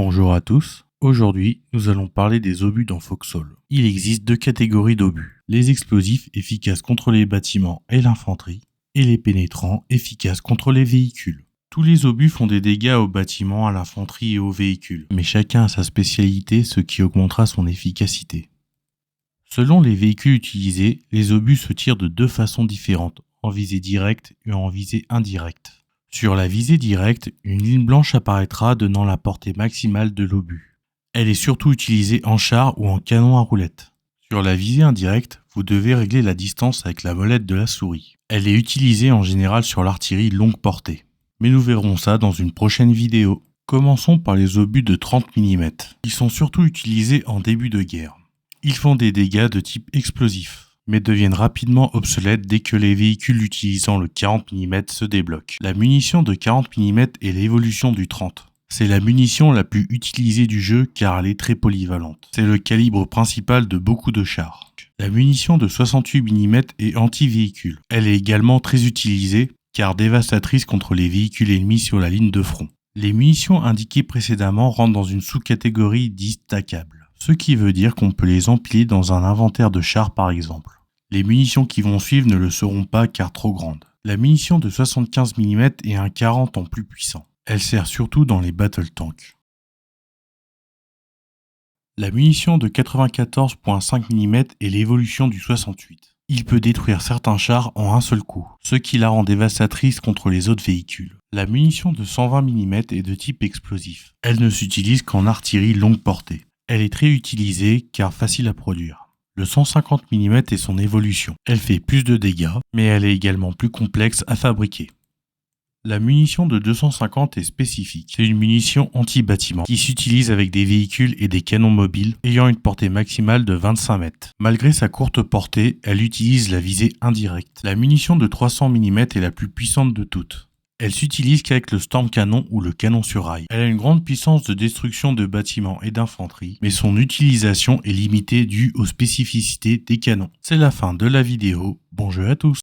Bonjour à tous, aujourd'hui nous allons parler des obus dans Foxhole. Il existe deux catégories d'obus, les explosifs efficaces contre les bâtiments et l'infanterie, et les pénétrants efficaces contre les véhicules. Tous les obus font des dégâts aux bâtiments, à l'infanterie et aux véhicules, mais chacun a sa spécialité, ce qui augmentera son efficacité. Selon les véhicules utilisés, les obus se tirent de deux façons différentes, en visée directe et en visée indirecte. Sur la visée directe, une ligne blanche apparaîtra donnant la portée maximale de l'obus. Elle est surtout utilisée en char ou en canon à roulettes. Sur la visée indirecte, vous devez régler la distance avec la molette de la souris. Elle est utilisée en général sur l'artillerie longue portée. Mais nous verrons ça dans une prochaine vidéo. Commençons par les obus de 30 mm. Ils sont surtout utilisés en début de guerre. Ils font des dégâts de type explosif, mais deviennent rapidement obsolètes dès que les véhicules utilisant le 40 mm se débloquent. La munition de 40 mm est l'évolution du 30. C'est la munition la plus utilisée du jeu car elle est très polyvalente. C'est le calibre principal de beaucoup de chars. La munition de 68 mm est anti-véhicule. Elle est également très utilisée car dévastatrice contre les véhicules ennemis sur la ligne de front. Les munitions indiquées précédemment rentrent dans une sous-catégorie dite stackable, ce qui veut dire qu'on peut les empiler dans un inventaire de chars par exemple. Les munitions qui vont suivre ne le seront pas car trop grandes. La munition de 75 mm est un 40 en plus puissant. Elle sert surtout dans les battle tanks. La munition de 94.5 mm est l'évolution du 68. Il peut détruire certains chars en un seul coup, ce qui la rend dévastatrice contre les autres véhicules. La munition de 120 mm est de type explosif. Elle ne s'utilise qu'en artillerie longue portée. Elle est très utilisée car facile à produire. Le 150 mm est son évolution. Elle fait plus de dégâts, mais elle est également plus complexe à fabriquer. La munition de 250 est spécifique. C'est une munition anti-bâtiment qui s'utilise avec des véhicules et des canons mobiles ayant une portée maximale de 25 mètres. Malgré sa courte portée, elle utilise la visée indirecte. La munition de 300 mm est la plus puissante de toutes. Elle s'utilise qu'avec le Storm Cannon ou le canon sur rail. Elle a une grande puissance de destruction de bâtiments et d'infanterie, mais son utilisation est limitée due aux spécificités des canons. C'est la fin de la vidéo. Bon jeu à tous!